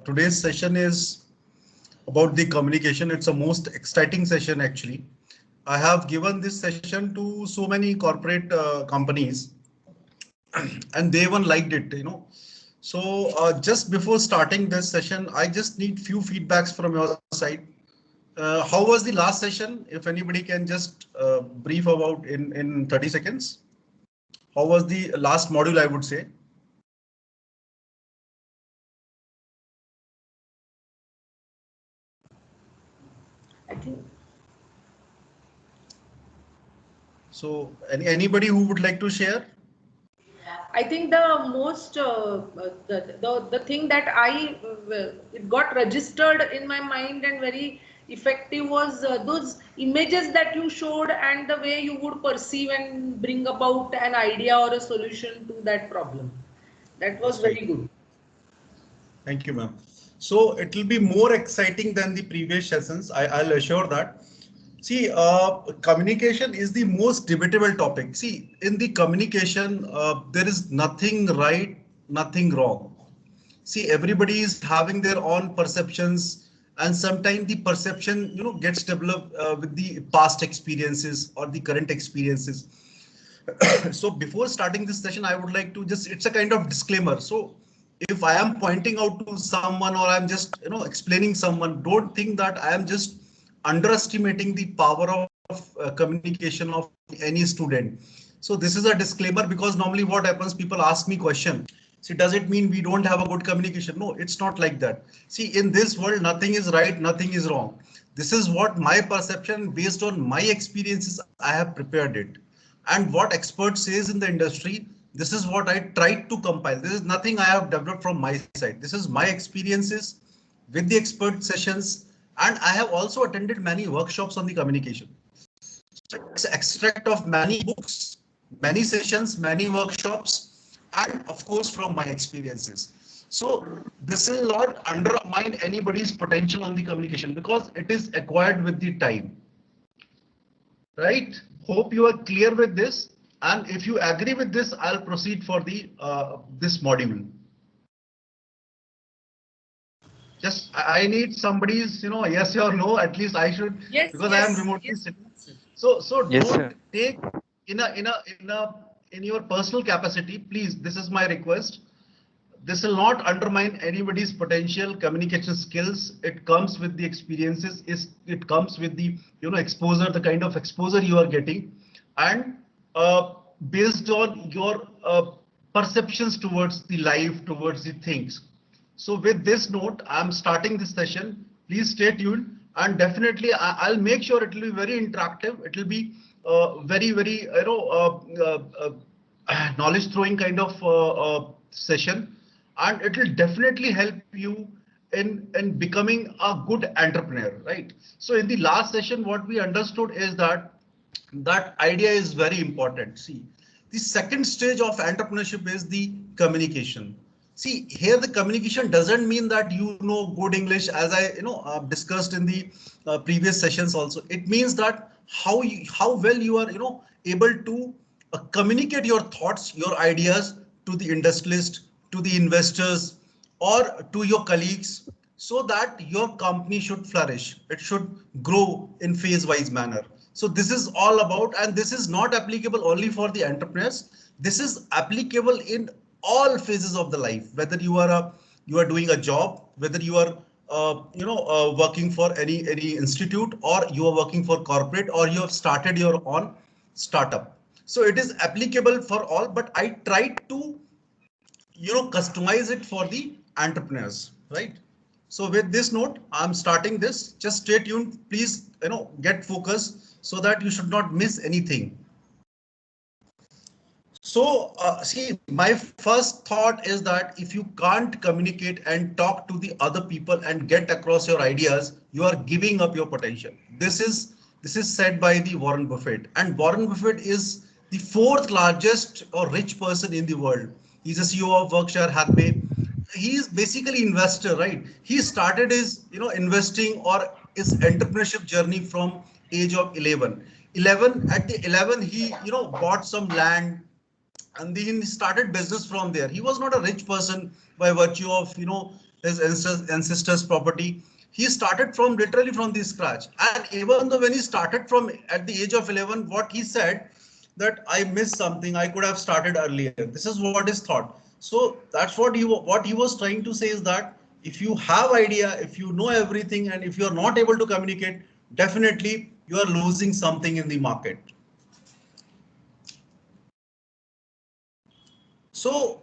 Today's session is about the communication. It's a most exciting session actually. I have given this session to so many corporate companies and they even liked it. So just before starting this session, I just need few feedbacks from your side. How was the last session? If anybody can just brief about in 30 seconds. How was the last module, I would say? I think. So anybody who would like to share? I think the most the thing that it got registered in my mind and very effective was those images that you showed and the way you would perceive and bring about an idea or a solution to that problem. That was very good. Thank you, ma'am. So it will be more exciting than the previous sessions. I'll assure that. See, communication is the most debatable topic. See, in the communication, there is nothing right, nothing wrong. See, everybody is having their own perceptions, and sometimes the perception, gets developed with the past experiences or the current experiences. So before starting this session, I would like to it's a kind of disclaimer. So if I am pointing out to someone or I'm just, explaining someone, don't think that I am just underestimating the power of communication of any student. So this is a disclaimer because normally what happens, people ask me question. See, does it mean we don't have a good communication? No, it's not like that. See, in this world, nothing is right, nothing is wrong. This is what my perception based on my experiences, I have prepared it. And what expert says in the industry, this is what I tried to compile. This is nothing I have developed from my side. This is my experiences with the expert sessions. And I have also attended many workshops on the communication. So it's extract of many books, many sessions, many workshops, and of course from my experiences. So this will not undermine anybody's potential on the communication because it is acquired with the time. Right? Hope you are clear with this. And if you agree with this, I'll proceed for the this module. Just I need somebody's, yes or no. At least I should, Yes, because yes, I am remotely yes. sitting. So Yes, don't sir. take in your personal capacity. Please, this is my request. This will not undermine anybody's potential communication skills. It comes with the experiences. It comes with the exposure, the kind of exposure you are getting, and based on your perceptions towards the life, towards the things. So with this note, I'm starting this session. Please stay tuned, and definitely I'll make sure it will be very interactive. It will be very knowledge throwing kind of session, and it will definitely help you in becoming a good entrepreneur, right? So in the last session, what we understood is that idea is very important. See, the second stage of entrepreneurship is the communication. See, here the communication doesn't mean that you know good English, as I discussed in the previous sessions also. It means that how well you are able to communicate your thoughts, your ideas to the industrialist, to the investors, or to your colleagues, so that your company should flourish. It should grow in phase-wise manner. So this is all about, and this is not applicable only for the entrepreneurs. This is applicable in all phases of the life, whether you are doing a job, whether you are working for any institute, or you are working for corporate, or you have started your own startup. So it is applicable for all, but I tried to customize it for the entrepreneurs, right? So with this note, I'm starting this. Just stay tuned, please, get focused so that you should not miss anything. So see, my first thought is that if you can't communicate and talk to the other people and get across your ideas, you are giving up your potential. This is said by the Warren Buffett, and Warren Buffett is the fourth largest or rich person in the world. He's a CEO of Berkshire Hathaway. He is basically investor, right? He started his investing or his entrepreneurship journey from age of 11. 11 at the 11 he bought some land and then he started business from there. He was not a rich person by virtue of his ancestors' property. He started from literally from the scratch. And even though when he started from at the age of 11, what he said that I missed something, I could have started earlier. This is what is thought. So that's what he was trying to say is that if you have idea, if you know everything, and if you are not able to communicate, definitely you are losing something in the market. So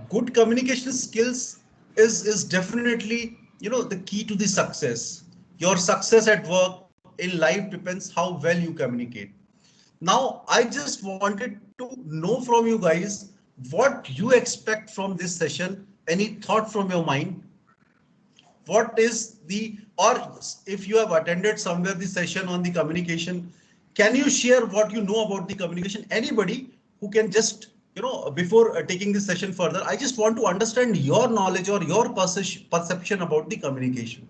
good communication skills is definitely, the key to the success. Your success at work, in life, depends how well you communicate. Now, I just wanted to know from you guys what you expect from this session. Any thought from your mind? What is the, or if you have attended somewhere the session on the communication, can you share what you know about the communication? Anybody who can just, before taking this session further, I just want to understand your knowledge or your perception about the communication.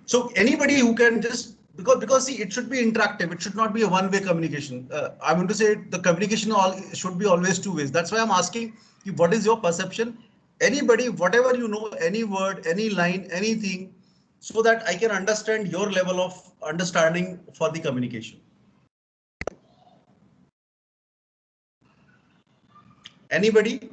So anybody who can just, because see, it should be interactive. It should not be a one-way communication. I'm going to say the communication should be always two ways. That's why I'm asking you, what is your perception? Anybody, whatever you know, any word, any line, anything, so that I can understand your level of understanding for the communication. Anybody?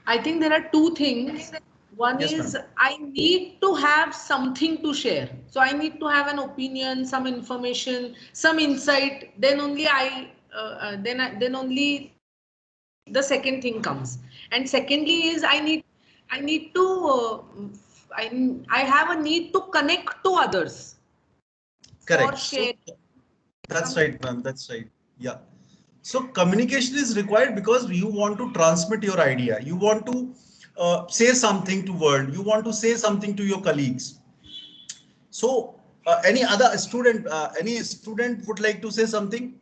I think there are two things. One Yes, is ma'am. I need to have something to share. So I need to have an opinion, some information, some insight. Then only then only the second thing comes. And secondly is I need to I have a need to connect to others for Correct. So sharing. that's right, ma'am. That's right. Yeah. So communication is required because you want to transmit your idea. You want to say something to world. You want to say something to your colleagues. So any student would like to say something?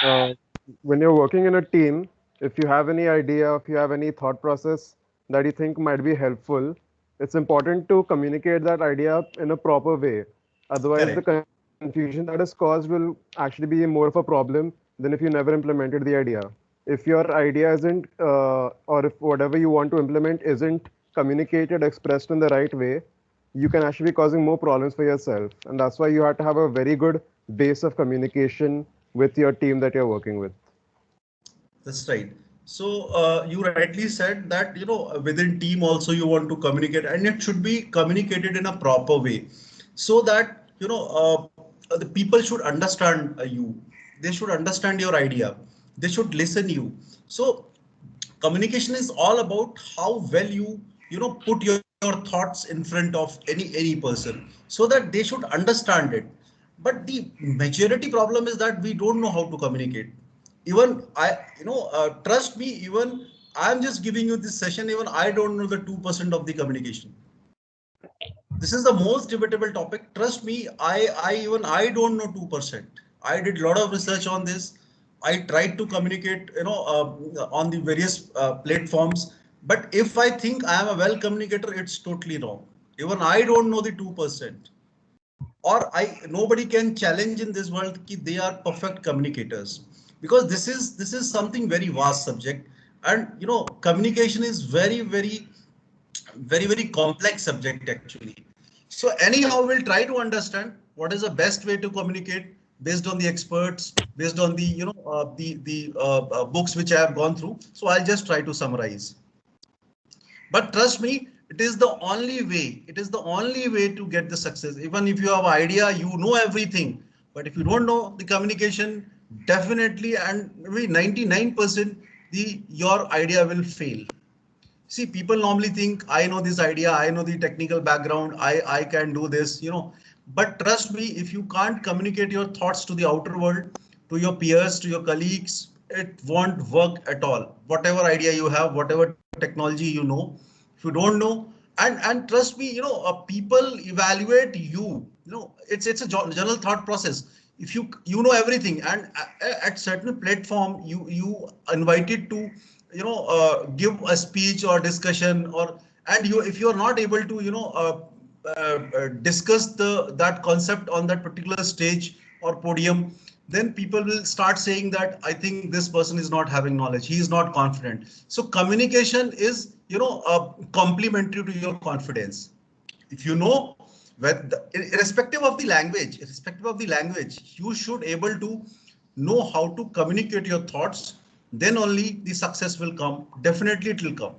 uh, when you're working in a team, if you have any idea, if you have any thought process that you think might be helpful, it's important to communicate that idea in a proper way. Otherwise, the Correct. confusion that is caused will actually be more of a problem than if you never implemented the idea. If your idea isn't, or if whatever you want to implement isn't communicated, expressed in the right way, you can actually be causing more problems for yourself. And that's why you have to have a very good base of communication with your team that you're working with. That's right. So you rightly said that within team also you want to communicate, and it should be communicated in a proper way, so that the people should understand you. They should understand your idea. They should listen you. So communication is all about how well you put your thoughts in front of any person, so that they should understand it. But the majority problem is that we don't know how to communicate. Even I, trust me, even I'm just giving you this session, even I don't know the 2% of the communication. This is the most debatable topic. Trust me, I don't know 2%. I did a lot of research on this. I tried to communicate, on the various platforms. But if I think I am a well communicator, it's totally wrong. Even I don't know the 2%. Or nobody can challenge in this world that they are perfect communicators, because this is something very vast subject. And communication is very complex subject actually. So anyhow, we'll try to understand what is the best way to communicate based on the experts, based on the books which I have gone through. So I'll just try to summarize. But trust me, it is the only way. It is the only way to get the success. Even if you have idea, you know everything. But if you don't know the communication, definitely, and maybe 99% your idea will fail. See, people normally think I know this idea, I know the technical background, I can do this, But trust me, if you can't communicate your thoughts to the outer world, to your peers, to your colleagues, it won't work at all. Whatever idea you have, whatever technology you know, if you don't know, and trust me, people evaluate you. It's a general thought process. If you know everything, and at certain platform you invited to give a speech or discussion, or and you if you are not able to discuss that concept on that particular stage or podium, then people will start saying that I think this person is not having knowledge, he is not confident. So communication is, complementary to your confidence. If you know, irrespective of the language, you should able to know how to communicate your thoughts. Then only the success will come. Definitely it will come.